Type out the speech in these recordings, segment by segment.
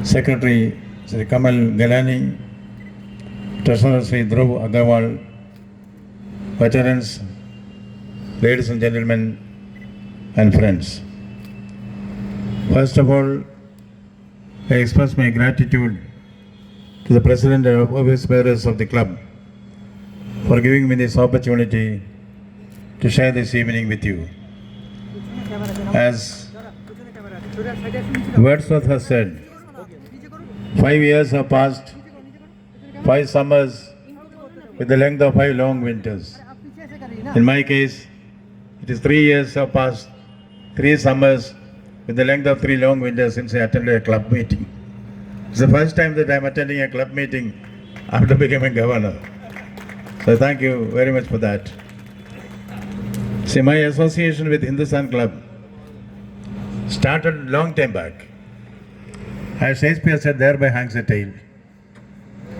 Secretary Sri Kamal Galani, Treasurer Sri Dhruv Agarwal, veterans, ladies and gentlemen, and friends. First of all, I express my gratitude to the President and office bearers of the club for giving me this opportunity to share this evening with you. As Wordsworth has said, 5 years have passed, 5 summers with the length of 5 long winters. In my case, it is 3 years have passed, 3 summers with the length of 3 long winters since I attended a club meeting. It's the first time that I am attending a club meeting after becoming governor. So thank you very much for that. See, my association with Hindustan Club started long time back. As Shakespeare said, thereby hangs a tale.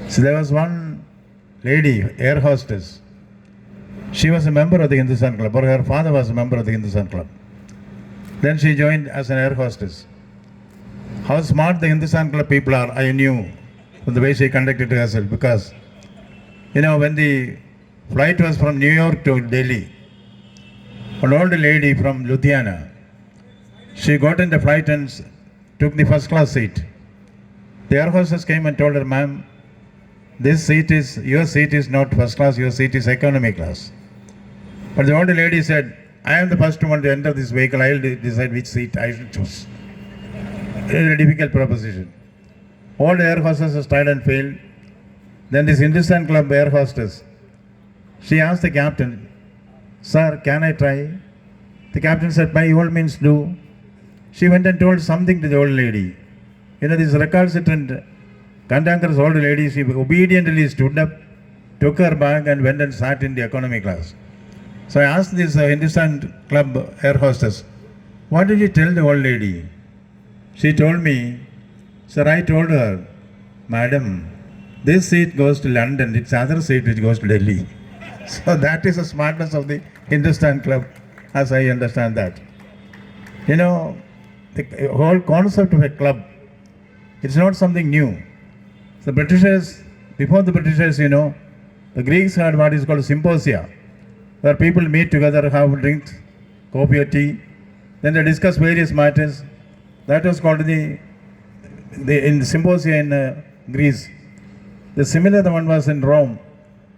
So there was one lady, air hostess. She was a member of the Hindustan Club, or her father was a member of the Hindustan Club. Then she joined as an air hostess. How smart the Hindustan Club people are, I knew from the way she conducted herself, because, when the flight was from New York to Delhi, an old lady from Ludhiana, she got in the flight and took the first class seat. The air hostess came and told her, ma'am, your seat is not first class, your seat is economy class. But the old lady said, I am the first one to enter this vehicle, I will decide which seat I should choose. It is a difficult proposition. All the air hostesses tried and failed. Then this Hindustan Club air hostess, she asked the captain, sir, can I try? The captain said, by all means do. She went and told something to the old lady. This recalcitrant cantankerous old lady, she obediently stood up, took her bag and went and sat in the economy class. So I asked this Hindustan Club air hostess, what did you tell the old lady? She told me, sir, I told her, madam, this seat goes to London, it's other seat which goes to Delhi. So that is the smartness of the Hindustan Club, as I understand that. The whole concept of a club, it's not something new. The Britishers, before the Britishers, the Greeks had what is called symposia, where people meet together, have drinks, coffee or tea, then they discuss various matters. That was called in the symposia in Greece. The similar one was in Rome.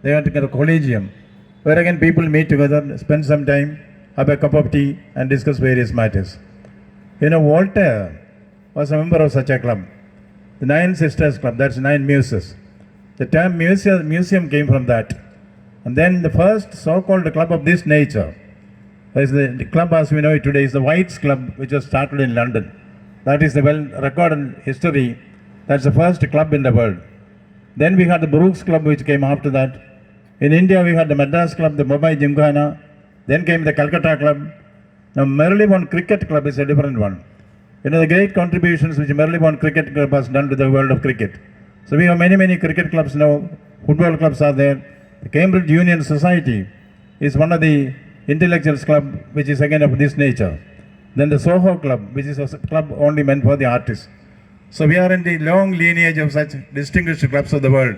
They had a collegium, where again people meet together, spend some time, have a cup of tea and discuss various matters. Voltaire was a member of such a club. The 9 Sisters Club, that's 9 Muses. The term museum came from that. And then the first so-called club of this nature is the club as we know it today is the Whites Club, which was started in London. That is the well-recorded history. That's the first club in the world. Then we had the Brooks Club, which came after that. In India, we had the Madras Club, the Mumbai Gymkhana. Then came the Calcutta Club. Now, Marylebone Cricket Club is a different one. The great contributions which Marylebone Cricket Club has done to the world of cricket. So we have many, many cricket clubs now. Football clubs are there. The Cambridge Union Society is one of the intellectuals club, which is again of this nature. Then the Soho Club, which is a club only meant for the artists. So we are in the long lineage of such distinguished clubs of the world.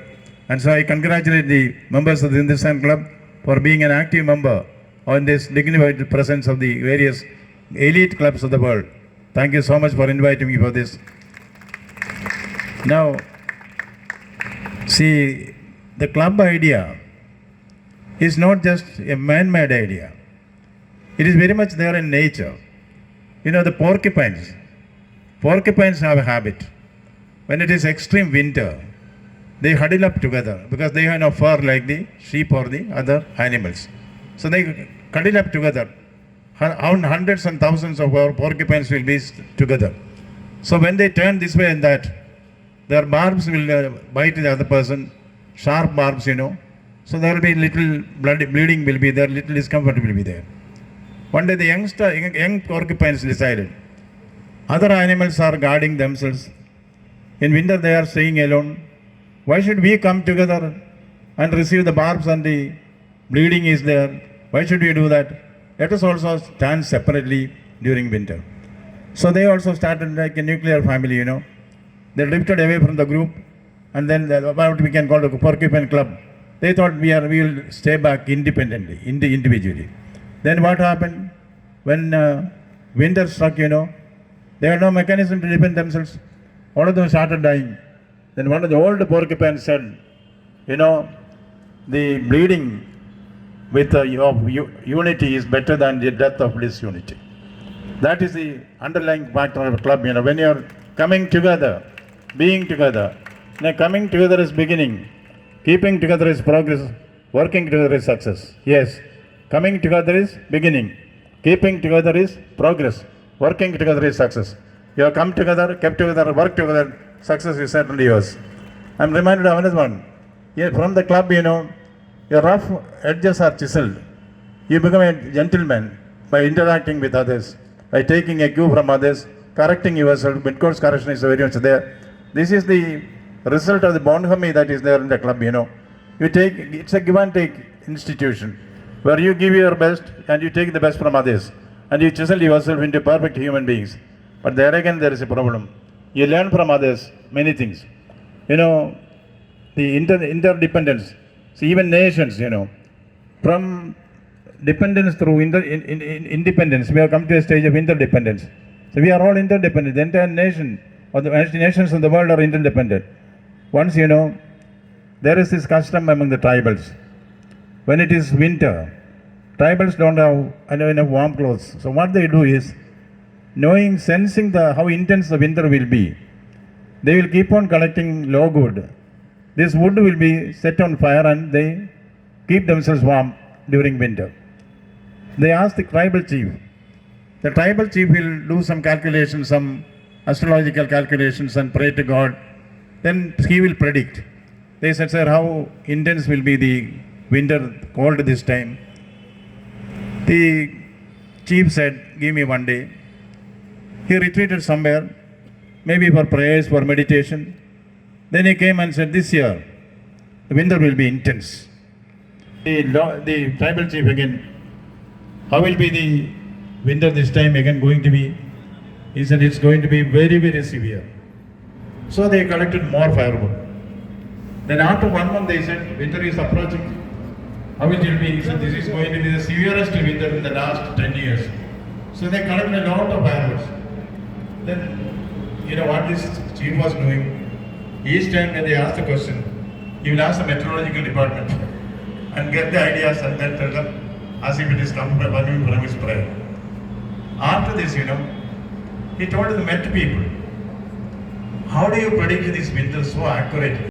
And so I congratulate the members of the Hindustan Club for being an active member on this dignified presence of the various elite clubs of the world. Thank you so much for inviting me for this. Now, see, the club idea is not just a man-made idea. It is very much there in nature. The porcupines have a habit. When it is extreme winter, they huddle up together because they have no fur like the sheep or the other animals. So they cuddle up together. Hundreds and thousands of our porcupines will be together. So when they turn this way and that, their barbs will bite the other person, sharp barbs, So there will be little bleeding will be there, little discomfort will be there. One day the young porcupines decided, other animals are guarding themselves. In winter they are staying alone. Why should we come together and receive the barbs and the bleeding is there? Why should we do that? Let us also stand separately during winter. So they also started like a nuclear family, They drifted away from the group, and then what we can call the porcupine club. They thought we will stay back independently, individually. Then what happened? When winter struck, they had no mechanism to defend themselves. All of them started dying. Then one of the old porcupines said, the bleeding with unity is better than the death of disunity. That is the underlying factor of a club. When you are coming together, being together, coming together is beginning, keeping together is progress, working together is success. Yes, coming together is beginning, keeping together is progress, working together is success. You have come together, kept together, worked together, success is certainly yours. I am reminded of another one. From the club, your rough edges are chiseled. You become a gentleman by interacting with others, by taking a cue from others, correcting yourself. Mid-course correction is very much there. This is the result of the bonhomie that is there in the club. It's a give and take institution where you give your best and you take the best from others and you chisel yourself into perfect human beings. But there again, there is a problem. You learn from others many things. The interdependence. See, even nations, from dependence through independence, we have come to a stage of interdependence. So we are all interdependent. The entire nation or the nations of the world are interdependent. Once, there is this custom among the tribals. When it is winter, tribals don't have enough warm clothes. So what they do is, sensing how intense the winter will be, they will keep on collecting low wood. This wood will be set on fire and they keep themselves warm during winter. They ask the tribal chief. The tribal chief will do some calculations, some astrological calculations and pray to God. Then he will predict. They said, sir, how intense will be the winter cold this time? The chief said, give me one day. He retreated somewhere, maybe for prayers, for meditation. Then he came and said, this year, the winter will be intense. The tribal chief again, how will be the winter this time again going to be? He said, it's going to be very, very severe. So they collected more firewood. Then after 1 month they said, winter is approaching. How it will be? He said, this is going to be the severest winter in the last 10 years. So they collected a lot of fireworks. Then, what this chief was doing? Each time when they ask the question, he will ask the meteorological department and get the ideas and then tell them as if it is coming from his prayer. After this, he told the Met people, how do you predict this winter so accurately?